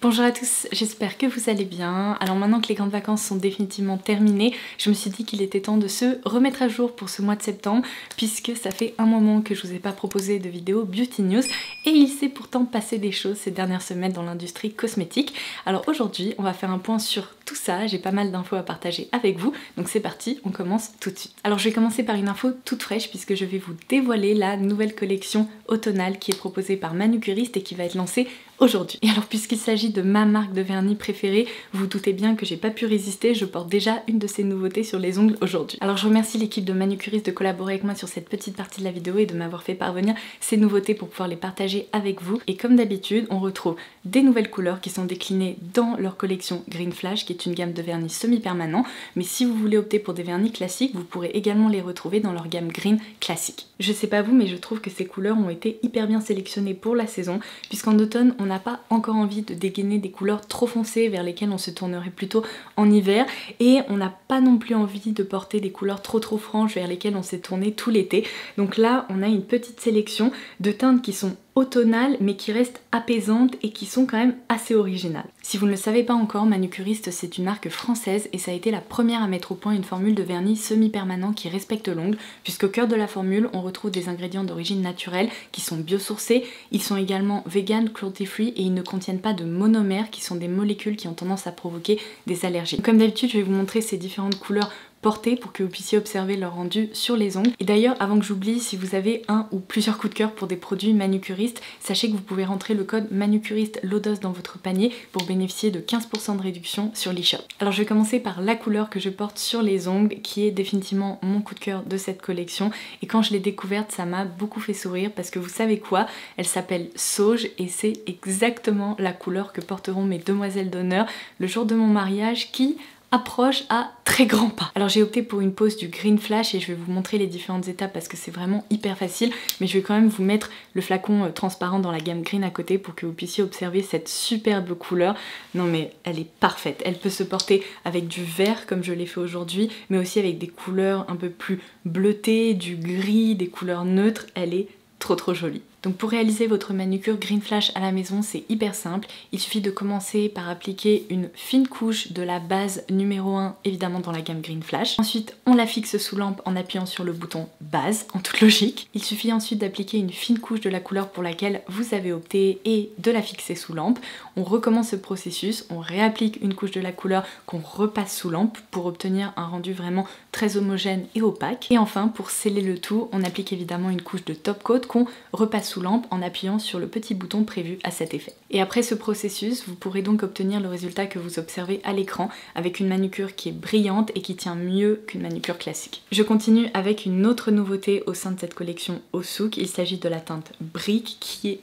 Bonjour à tous, j'espère que vous allez bien. Alors maintenant que les grandes vacances sont définitivement terminées, je me suis dit qu'il était temps de se remettre à jour pour ce mois de septembre puisque ça fait un moment que je vous ai pas proposé de vidéo Beauty News et il s'est pourtant passé des choses ces dernières semaines dans l'industrie cosmétique. Alors aujourd'hui, on va faire un point sur tout ça, j'ai pas mal d'infos à partager avec vous, donc c'est parti, on commence tout de suite. Alors je vais commencer par une info toute fraîche puisque je vais vous dévoiler la nouvelle collection automnale qui est proposée par Manucuriste et qui va être lancée aujourd'hui. Et alors puisqu'il s'agit de ma marque de vernis préférée, vous vous doutez bien que j'ai pas pu résister, je porte déjà une de ces nouveautés sur les ongles aujourd'hui. Alors je remercie l'équipe de Manucuriste de collaborer avec moi sur cette petite partie de la vidéo et de m'avoir fait parvenir ces nouveautés pour pouvoir les partager avec vous. Et comme d'habitude, on retrouve des nouvelles couleurs qui sont déclinées dans leur collection Green Flash, qui est une gamme de vernis semi-permanent, mais si vous voulez opter pour des vernis classiques, vous pourrez également les retrouver dans leur gamme Green classique. Je sais pas vous, mais je trouve que ces couleurs ont été hyper bien sélectionnées pour la saison, puisqu'en automne, on n'a pas encore envie de dégainer des couleurs trop foncées vers lesquelles on se tournerait plutôt en hiver, et on n'a pas non plus envie de porter des couleurs trop franches vers lesquelles on s'est tourné tout l'été. Donc là, on a une petite sélection de teintes qui sont automnales mais qui restent apaisantes et qui sont quand même assez originales. Si vous ne le savez pas encore, Manucuriste c'est une marque française et ça a été la première à mettre au point une formule de vernis semi-permanent qui respecte l'ongle, puisqu'au cœur de la formule on retrouve des ingrédients d'origine naturelle qui sont biosourcés, ils sont également vegan, cruelty free et ils ne contiennent pas de monomères qui sont des molécules qui ont tendance à provoquer des allergies. Comme d'habitude je vais vous montrer ces différentes couleurs portées pour que vous puissiez observer leur rendu sur les ongles. Et d'ailleurs, avant que j'oublie, si vous avez un ou plusieurs coups de cœur pour des produits Manucuriste, sachez que vous pouvez rentrer le code Manucuriste Lodos dans votre panier pour bénéficier de 15% de réduction sur l'e-shop. Alors je vais commencer par la couleur que je porte sur les ongles, qui est définitivement mon coup de cœur de cette collection. Et quand je l'ai découverte, ça m'a beaucoup fait sourire parce que vous savez quoi, elle s'appelle Sauge et c'est exactement la couleur que porteront mes demoiselles d'honneur le jour de mon mariage qui approche à très grands pas. Alors j'ai opté pour une pose du Green Flash et je vais vous montrer les différentes étapes parce que c'est vraiment hyper facile, mais je vais quand même vous mettre le flacon transparent dans la gamme Green à côté pour que vous puissiez observer cette superbe couleur. Non mais elle est parfaite, elle peut se porter avec du vert comme je l'ai fait aujourd'hui, mais aussi avec des couleurs un peu plus bleutées, du gris, des couleurs neutres, elle est trop jolie. Donc pour réaliser votre manucure Green Flash à la maison, c'est hyper simple. Il suffit de commencer par appliquer une fine couche de la base numéro 1, évidemment dans la gamme Green Flash. Ensuite, on la fixe sous lampe en appuyant sur le bouton base, en toute logique. Il suffit ensuite d'appliquer une fine couche de la couleur pour laquelle vous avez opté et de la fixer sous lampe. On recommence ce processus, on réapplique une couche de la couleur qu'on repasse sous lampe pour obtenir un rendu vraiment très homogène et opaque. Et enfin, pour sceller le tout, on applique évidemment une couche de top coat qu'on repasse sous lampe en appuyant sur le petit bouton prévu à cet effet. Et après ce processus, vous pourrez donc obtenir le résultat que vous observez à l'écran avec une manucure qui est brillante et qui tient mieux qu'une manucure classique. Je continue avec une autre nouveauté au sein de cette collection Osuc. Il s'agit de la teinte Brick qui est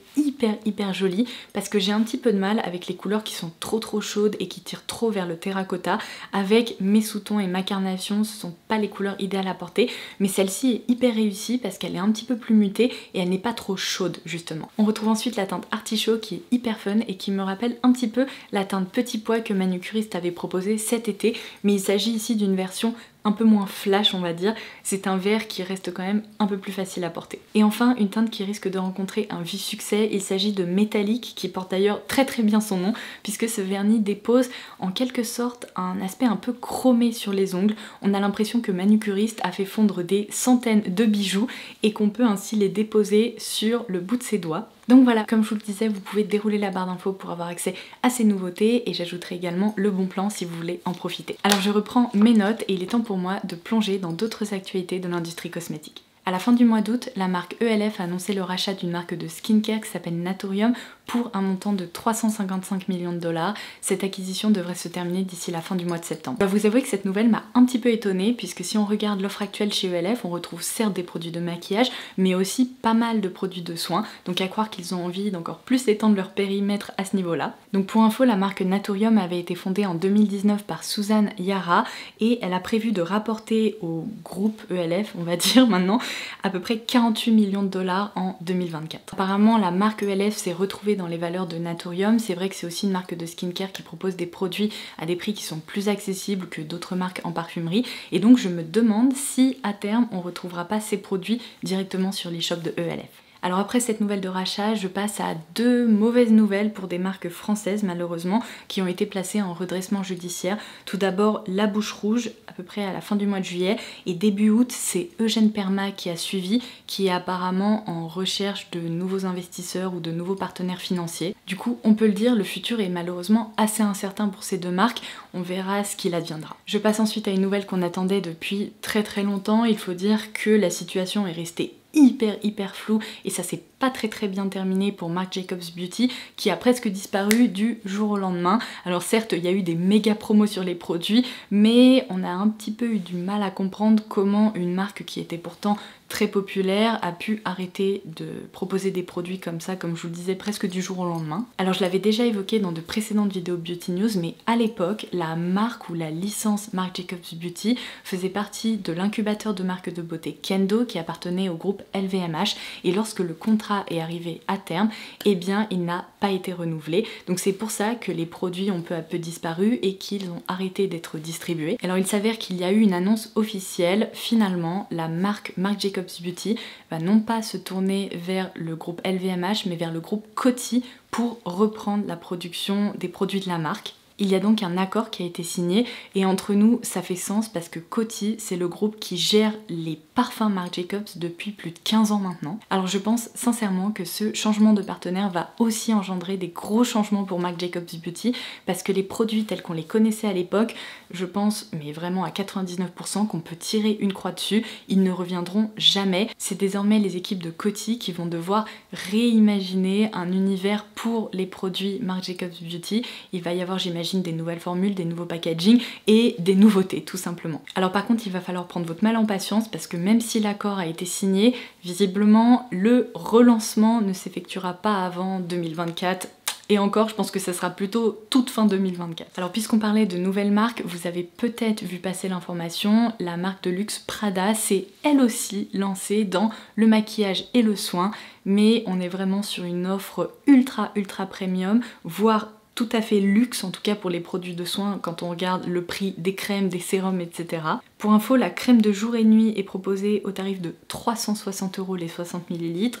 hyper jolie parce que j'ai un petit peu de mal avec les couleurs qui sont trop chaudes et qui tirent trop vers le terracotta. Avec mes sous-tons et ma carnation, ce sont pas les couleurs idéales à porter, mais celle-ci est hyper réussie parce qu'elle est un petit peu plus mutée et elle n'est pas trop chaude justement. On retrouve ensuite la teinte Artichaut qui est hyper fun et qui me rappelle un petit peu la teinte Petit Pois que Manucuriste avait proposé cet été, mais il s'agit ici d'une version un peu moins flash on va dire, c'est un vert qui reste quand même un peu plus facile à porter. Et enfin une teinte qui risque de rencontrer un vif succès, il s'agit de Métallique qui porte d'ailleurs très bien son nom puisque ce vernis dépose en quelque sorte un aspect un peu chromé sur les ongles. On a l'impression que Manucuriste a fait fondre des centaines de bijoux et qu'on peut ainsi les déposer sur le bout de ses doigts. Donc voilà, comme je vous le disais, vous pouvez dérouler la barre d'infos pour avoir accès à ces nouveautés et j'ajouterai également le bon plan si vous voulez en profiter. Alors je reprends mes notes et il est temps pour moi de plonger dans d'autres actualités de l'industrie cosmétique. À la fin du mois d'août, la marque ELF a annoncé le rachat d'une marque de skincare qui s'appelle Naturium pour un montant de 355 millions de dollars. Cette acquisition devrait se terminer d'ici la fin du mois de septembre. Je dois vous avouer que cette nouvelle m'a un petit peu étonnée puisque si on regarde l'offre actuelle chez ELF, on retrouve certes des produits de maquillage mais aussi pas mal de produits de soins, donc à croire qu'ils ont envie d'encore plus étendre leur périmètre à ce niveau-là. Donc pour info, la marque Naturium avait été fondée en 2019 par Suzanne Yara et elle a prévu de rapporter au groupe ELF, on va dire maintenant, à peu près 48 millions de dollars en 2024. Apparemment, la marque ELF s'est retrouvée dans les valeurs de Naturium. C'est vrai que c'est aussi une marque de skincare qui propose des produits à des prix qui sont plus accessibles que d'autres marques en parfumerie. Et donc je me demande si à terme on retrouvera pas ces produits directement sur l'e-shop de ELF. Alors après cette nouvelle de rachat, je passe à deux mauvaises nouvelles pour des marques françaises malheureusement qui ont été placées en redressement judiciaire. Tout d'abord La Bouche Rouge à peu près à la fin du mois de juillet et début août c'est Eugène Perma qui a suivi, qui est apparemment en recherche de nouveaux investisseurs ou de nouveaux partenaires financiers. Du coup on peut le dire, le futur est malheureusement assez incertain pour ces deux marques, on verra ce qu'il adviendra. Je passe ensuite à une nouvelle qu'on attendait depuis très longtemps. Il faut dire que la situation est restée hyper floue et ça s'est pas très bien terminé pour Marc Jacobs Beauty qui a presque disparu du jour au lendemain. Alors certes il y a eu des méga promos sur les produits mais on a un petit peu eu du mal à comprendre comment une marque qui était pourtant très populaire a pu arrêter de proposer des produits comme ça, comme je vous le disais, presque du jour au lendemain. Alors je l'avais déjà évoqué dans de précédentes vidéos Beauty News, mais à l'époque, la marque ou la licence Marc Jacobs Beauty faisait partie de l'incubateur de marque de beauté Kendo qui appartenait au groupe LVMH et lorsque le contrat est arrivé à terme, eh bien il n'a pas été renouvelé. Donc c'est pour ça que les produits ont peu à peu disparu et qu'ils ont arrêté d'être distribués. Alors il s'avère qu'il y a eu une annonce officielle, finalement la marque Marc Jacobs Beauty va non pas se tourner vers le groupe LVMH mais vers le groupe Coty pour reprendre la production des produits de la marque. Il y a donc un accord qui a été signé et entre nous ça fait sens parce que Coty c'est le groupe qui gère les parfums Marc Jacobs depuis plus de 15 ans maintenant. Alors je pense sincèrement que ce changement de partenaire va aussi engendrer des gros changements pour Marc Jacobs Beauty parce que les produits tels qu'on les connaissait à l'époque, je pense mais vraiment à 99% qu'on peut tirer une croix dessus, ils ne reviendront jamais. C'est désormais les équipes de Coty qui vont devoir réimaginer un univers pour les produits Marc Jacobs Beauty. Il va y avoir j'imagine des nouvelles formules, des nouveaux packaging et des nouveautés tout simplement. Alors par contre il va falloir prendre votre mal en patience parce que même si l'accord a été signé, visiblement le relancement ne s'effectuera pas avant 2024. Et encore, je pense que ça sera plutôt toute fin 2024. Alors puisqu'on parlait de nouvelles marques, vous avez peut-être vu passer l'information, la marque de luxe Prada s'est elle aussi lancée dans le maquillage et le soin, mais on est vraiment sur une offre ultra premium, voire tout à fait luxe, en tout cas pour les produits de soins quand on regarde le prix des crèmes, des sérums, etc. Pour info, la crème de jour et nuit est proposée au tarif de 360 € les 60 ml.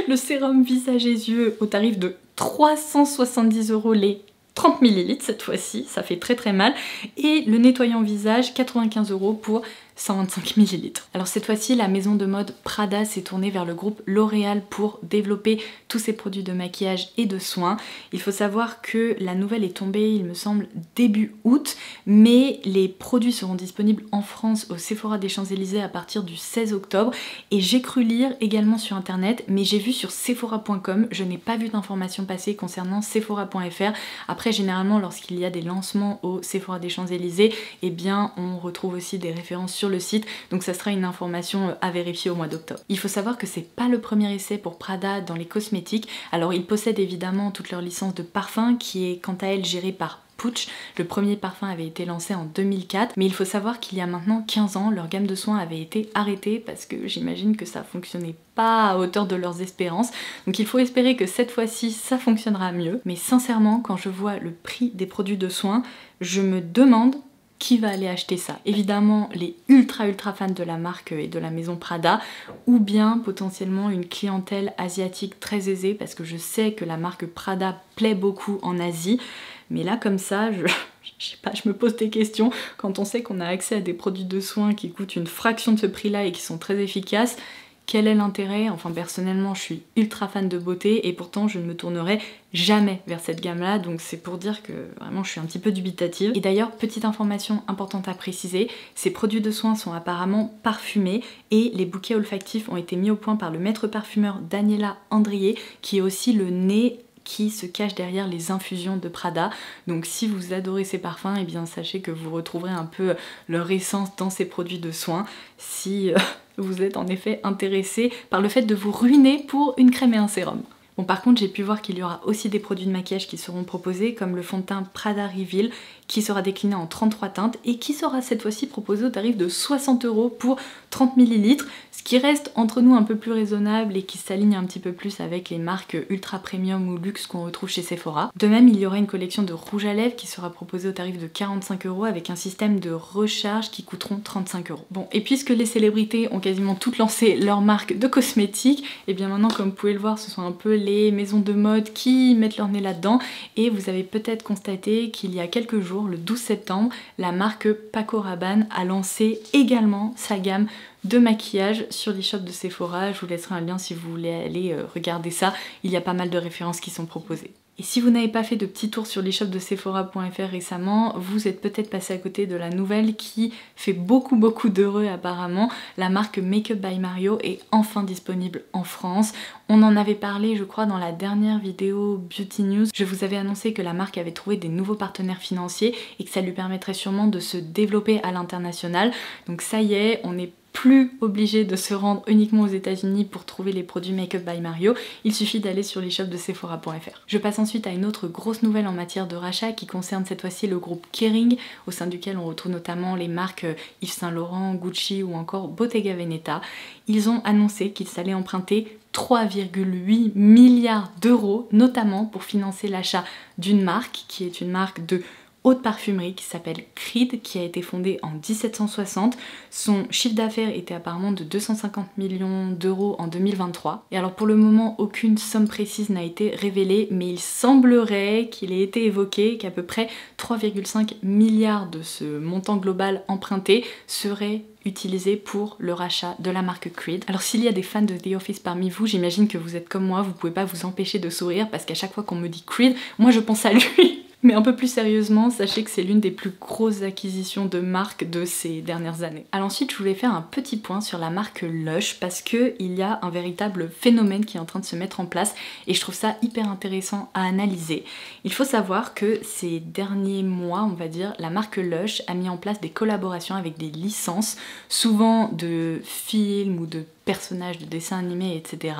Le sérum visage et yeux au tarif de 370 € les 30 ml cette fois-ci, ça fait très mal. Et le nettoyant visage, 95 € pour 125 ml. Alors cette fois-ci, la maison de mode Prada s'est tournée vers le groupe L'Oréal pour développer tous ses produits de maquillage et de soins. Il faut savoir que la nouvelle est tombée, il me semble, début août, mais les produits seront disponibles en France au Sephora des Champs-Élysées à partir du 16 octobre. Et j'ai cru lire également sur internet, mais j'ai vu sur sephora.com, je n'ai pas vu d'informations passer concernant sephora.fr. Après, généralement, lorsqu'il y a des lancements au Sephora des Champs-Élysées, eh bien, on retrouve aussi des références sur le site, donc ça sera une information à vérifier au mois d'octobre. Il faut savoir que c'est pas le premier essai pour Prada dans les cosmétiques. Alors ils possèdent évidemment toute leur licence de parfum qui est quant à elle gérée par Puig. Le premier parfum avait été lancé en 2004, mais il faut savoir qu'il y a maintenant 15 ans, leur gamme de soins avait été arrêtée parce que j'imagine que ça fonctionnait pas à hauteur de leurs espérances. Donc il faut espérer que cette fois-ci ça fonctionnera mieux. Mais sincèrement, quand je vois le prix des produits de soins, je me demande qui va aller acheter ça. Évidemment les ultra fans de la marque et de la maison Prada, ou bien potentiellement une clientèle asiatique très aisée parce que je sais que la marque Prada plaît beaucoup en Asie, mais là comme ça, je sais pas, je me pose des questions quand on sait qu'on a accès à des produits de soins qui coûtent une fraction de ce prix-là et qui sont très efficaces. Quel est l'intérêt? Enfin personnellement je suis ultra fan de beauté et pourtant je ne me tournerai jamais vers cette gamme là, donc c'est pour dire que vraiment je suis un petit peu dubitative. Et d'ailleurs, petite information importante à préciser, ces produits de soins sont apparemment parfumés et les bouquets olfactifs ont été mis au point par le maître parfumeur Daniela Andrier qui est aussi le nez qui se cache derrière les infusions de Prada. Donc si vous adorez ces parfums, eh bien sachez que vous retrouverez un peu leur essence dans ces produits de soins si vous êtes en effet intéressé par le fait de vous ruiner pour une crème et un sérum. Bon, par contre, j'ai pu voir qu'il y aura aussi des produits de maquillage qui seront proposés, comme le fond de teint Prada Reveal, qui sera décliné en 33 teintes et qui sera cette fois-ci proposé au tarif de 60 € pour 30 ml, ce qui reste entre nous un peu plus raisonnable et qui s'aligne un petit peu plus avec les marques ultra premium ou luxe qu'on retrouve chez Sephora. De même, il y aura une collection de rouge à lèvres qui sera proposée au tarif de 45 € avec un système de recharge qui coûteront 35 €. Bon, et puisque les célébrités ont quasiment toutes lancé leur marque de cosmétiques, et bien maintenant, comme vous pouvez le voir, ce sont un peu les maisons de mode qui mettent leur nez là-dedans, et vous avez peut-être constaté qu'il y a quelques jours, le 12 septembre, la marque Paco Rabanne a lancé également sa gamme de maquillage sur l'e-shop de Sephora. Je vous laisserai un lien si vous voulez aller regarder ça, il y a pas mal de références qui sont proposées. Et si vous n'avez pas fait de petit tour sur l'e-shop de Sephora.fr récemment, vous êtes peut-être passé à côté de la nouvelle qui fait beaucoup d'heureux apparemment. La marque Make Up by Mario est enfin disponible en France. On en avait parlé, je crois, dans la dernière vidéo Beauty News. Je vous avais annoncé que la marque avait trouvé des nouveaux partenaires financiers et que ça lui permettrait sûrement de se développer à l'international. Donc ça y est, on est plus obligé de se rendre uniquement aux États-Unis pour trouver les produits Make Up by Mario, il suffit d'aller sur l'e-shop de Sephora.fr. Je passe ensuite à une autre grosse nouvelle en matière de rachat qui concerne cette fois-ci le groupe Kering, au sein duquel on retrouve notamment les marques Yves Saint Laurent, Gucci ou encore Bottega Veneta. Ils ont annoncé qu'ils allaient emprunter 3,8 milliards d'euros, notamment pour financer l'achat d'une marque qui est une marque de haute parfumerie qui s'appelle Creed, qui a été fondée en 1760. Son chiffre d'affaires était apparemment de 250 millions d'euros en 2023. Et alors pour le moment, aucune somme précise n'a été révélée, mais il semblerait qu'il ait été évoqué qu'à peu près 3,5 milliards de ce montant global emprunté serait utilisé pour le rachat de la marque Creed. Alors s'il y a des fans de The Office parmi vous, j'imagine que vous êtes comme moi, vous pouvez pas vous empêcher de sourire parce qu'à chaque fois qu'on me dit Creed, moi je pense à lui. Mais un peu plus sérieusement, sachez que c'est l'une des plus grosses acquisitions de marque de ces dernières années. Alors ensuite, je voulais faire un petit point sur la marque Lush parce qu'il y a un véritable phénomène qui est en train de se mettre en place et je trouve ça hyper intéressant à analyser. Il faut savoir que ces derniers mois, on va dire, la marque Lush a mis en place des collaborations avec des licences, souvent de films ou de personnages de dessins animés, etc.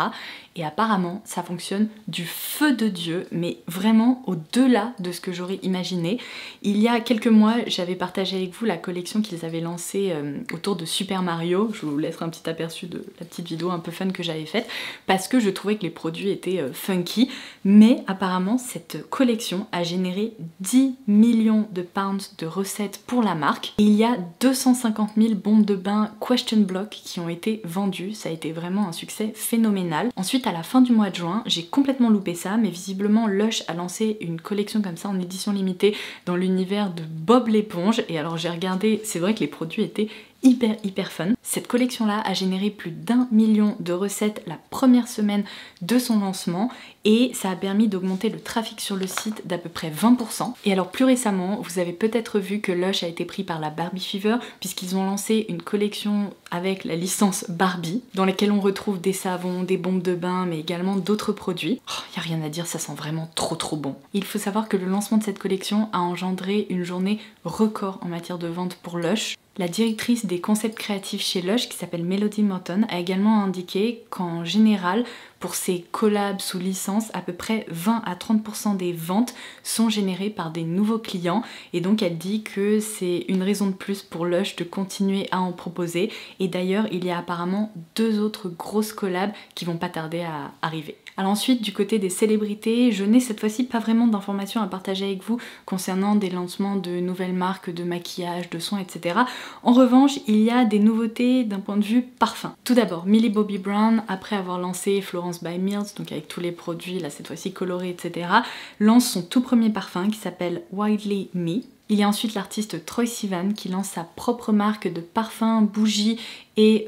Et apparemment, ça fonctionne du feu de Dieu, mais vraiment au-delà de ce que j'aurais imaginé. Il y a quelques mois, j'avais partagé avec vous la collection qu'ils avaient lancée autour de Super Mario. Je vous laisserai un petit aperçu de la petite vidéo un peu fun que j'avais faite, parce que je trouvais que les produits étaient funky. Mais apparemment, cette collection a généré 10 millions de pounds de recettes pour la marque. Et il y a 250 000 bombes de bain Question Block qui ont été vendues. Ça a été vraiment un succès phénoménal. Ensuite, à la fin du mois de juin, j'ai complètement loupé ça, mais visiblement Lush a lancé une collection comme ça en édition limitée dans l'univers de Bob l'éponge. Et alors j'ai regardé, c'est vrai que les produits étaient hyper fun. Cette collection là a généré plus d'1 million de recettes la première semaine de son lancement et ça a permis d'augmenter le trafic sur le site d'à peu près 20%. Et alors plus récemment, vous avez peut-être vu que Lush a été pris par la Barbie Fever puisqu'ils ont lancé une collection avec la licence Barbie dans laquelle on retrouve des savons, des bombes de bain mais également d'autres produits. Y a rien à dire, ça sent vraiment trop bon. Il faut savoir que le lancement de cette collection a engendré une journée record en matière de vente pour Lush. La directrice des concepts créatifs chez Lush, qui s'appelle Melody Morton, a également indiqué qu'en général, pour ces collabs sous licence, à peu près 20 à 30% des ventes sont générées par des nouveaux clients. Et donc elle dit que c'est une raison de plus pour Lush de continuer à en proposer. Et d'ailleurs, il y a apparemment 2 autres grosses collabs qui vont pas tarder à arriver. Alors ensuite, du côté des célébrités, je n'ai cette fois-ci pas vraiment d'informations à partager avec vous concernant des lancements de nouvelles marques de maquillage, de soins, etc. En revanche, il y a des nouveautés d'un point de vue parfum. Tout d'abord, Millie Bobby Brown, après avoir lancé Florence by Mills, donc avec tous les produits, là cette fois-ci colorés, etc., lance son tout premier parfum qui s'appelle Wildly Me. Il y a ensuite l'artiste Troye Sivan qui lance sa propre marque de parfums, bougies et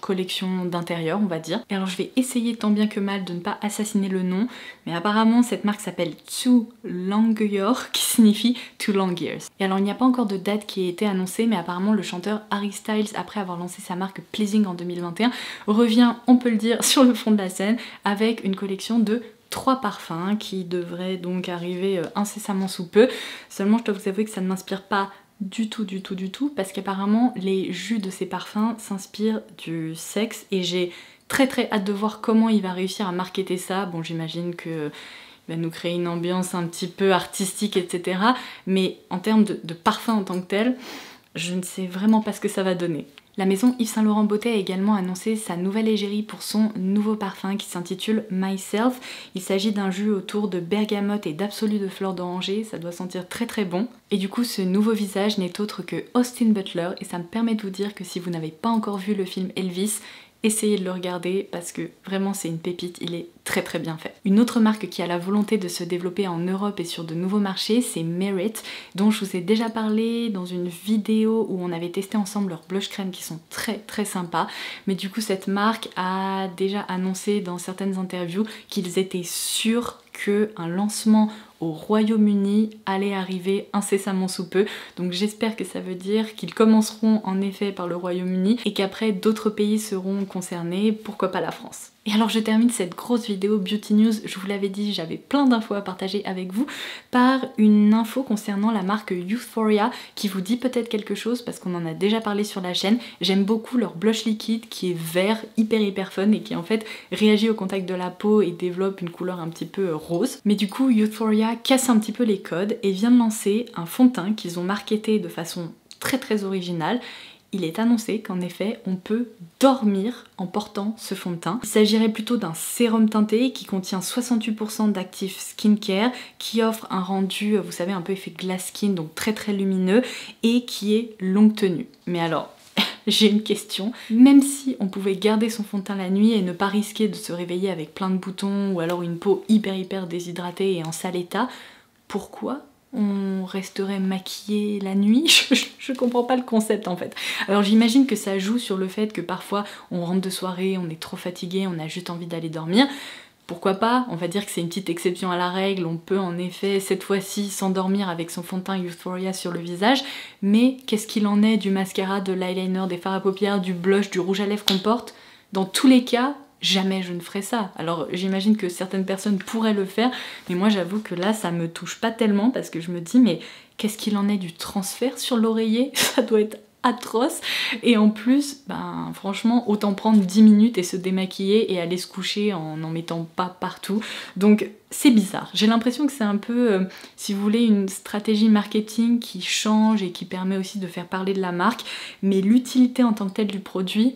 collection d'intérieur, on va dire. Et alors je vais essayer tant bien que mal de ne pas assassiner le nom, mais apparemment cette marque s'appelle Too Long Year, qui signifie Too Long Years. Et alors il n'y a pas encore de date qui a été annoncée, mais apparemment le chanteur Harry Styles, après avoir lancé sa marque Pleasing en 2021, revient, on peut le dire, sur le fond de la scène avec une collection de 3 parfums qui devraient donc arriver incessamment sous peu. Seulement je dois vous avouer que ça ne m'inspire pas du tout parce qu'apparemment les jus de ces parfums s'inspirent du sexe et j'ai très hâte de voir comment il va réussir à marketer ça. Bon, j'imagine que il va nous créer une ambiance un petit peu artistique, etc. Mais en termes de parfum en tant que tel, je ne sais vraiment pas ce que ça va donner. La maison Yves Saint Laurent Beauté a également annoncé sa nouvelle égérie pour son nouveau parfum qui s'intitule Myself. Il s'agit d'un jus autour de bergamote et d'absolu de fleur d'oranger, ça doit sentir très bon. Et du coup, ce nouveau visage n'est autre que Austin Butler, et ça me permet de vous dire que si vous n'avez pas encore vu le film Elvis, essayez de le regarder parce que vraiment c'est une pépite, il est très bien fait. Une autre marque qui a la volonté de se développer en Europe et sur de nouveaux marchés, c'est Merit, dont je vous ai déjà parlé dans une vidéo où on avait testé ensemble leurs blush crème qui sont très sympas. Mais du coup cette marque a déjà annoncé dans certaines interviews qu'ils étaient sûrs qu'un lancement au Royaume-Uni allait arriver incessamment sous peu. Donc j'espère que ça veut dire qu'ils commenceront en effet par le Royaume-Uni et qu'après d'autres pays seront concernés, pourquoi pas la France. Et alors je termine cette grosse vidéo Beauty News, je vous l'avais dit, j'avais plein d'infos à partager avec vous, par une info concernant la marque Youthforia qui vous dit peut-être quelque chose parce qu'on en a déjà parlé sur la chaîne. J'aime beaucoup leur blush liquide qui est vert, hyper fun et qui en fait réagit au contact de la peau et développe une couleur un petit peu rose. Mais du coup Youthforia casse un petit peu les codes et vient de lancer un fond de teint qu'ils ont marketé de façon très originale. Il est annoncé qu'en effet, on peut dormir en portant ce fond de teint. Il s'agirait plutôt d'un sérum teinté qui contient 68% d'actifs skincare, qui offre un rendu, vous savez, un peu effet glass skin, donc très lumineux, et qui est longue tenue. Mais alors, j'ai une question. Même si on pouvait garder son fond de teint la nuit et ne pas risquer de se réveiller avec plein de boutons ou alors une peau hyper déshydratée et en sale état, pourquoi on resterait maquillé la nuit? Je comprends pas le concept en fait. Alors j'imagine que ça joue sur le fait que parfois on rentre de soirée, on est trop fatigué, on a juste envie d'aller dormir. Pourquoi pas? On va dire que c'est une petite exception à la règle, on peut en effet cette fois-ci s'endormir avec son fond de teint Youthforia sur le visage, mais qu'est-ce qu'il en est du mascara, de l'eyeliner, des fards à paupières, du blush, du rouge à lèvres qu'on porte? Dans tous les cas, jamais je ne ferai ça. Alors j'imagine que certaines personnes pourraient le faire, mais moi j'avoue que là ça me touche pas tellement parce que je me dis mais qu'est-ce qu'il en est du transfert sur l'oreiller? Ça doit être atroce. Et en plus, ben franchement, autant prendre 10 minutes et se démaquiller et aller se coucher en n'en mettant pas partout. Donc c'est bizarre. J'ai l'impression que c'est un peu, si vous voulez, une stratégie marketing qui change et qui permet aussi de faire parler de la marque, mais l'utilité en tant que telle du produit,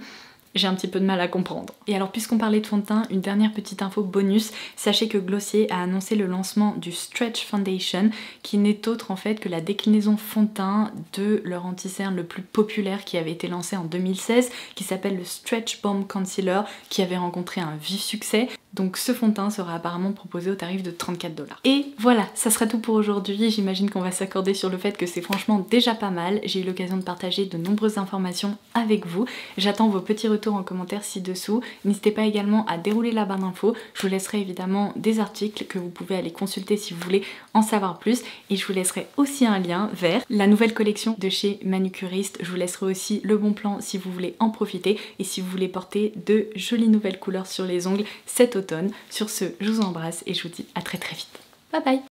j'ai un petit peu de mal à comprendre. Et alors puisqu'on parlait de fond de teint, une dernière petite info bonus, sachez que Glossier a annoncé le lancement du Stretch Foundation qui n'est autre en fait que la déclinaison fond de teint de leur anti-cerne le plus populaire qui avait été lancé en 2016 qui s'appelle le Stretch Bomb Concealer qui avait rencontré un vif succès. Donc ce fond de teint sera apparemment proposé au tarif de 34$. Et voilà, ça sera tout pour aujourd'hui. J'imagine qu'on va s'accorder sur le fait que c'est franchement déjà pas mal. J'ai eu l'occasion de partager de nombreuses informations avec vous. J'attends vos petits retours en commentaire ci-dessous. N'hésitez pas également à dérouler la barre d'infos. Je vous laisserai évidemment des articles que vous pouvez aller consulter si vous voulez en savoir plus. Et je vous laisserai aussi un lien vers la nouvelle collection de chez Manucuriste. Je vous laisserai aussi le bon plan si vous voulez en profiter et si vous voulez porter de jolies nouvelles couleurs sur les ongles cet automne. Sur ce, je vous embrasse et je vous dis à très vite. Bye bye!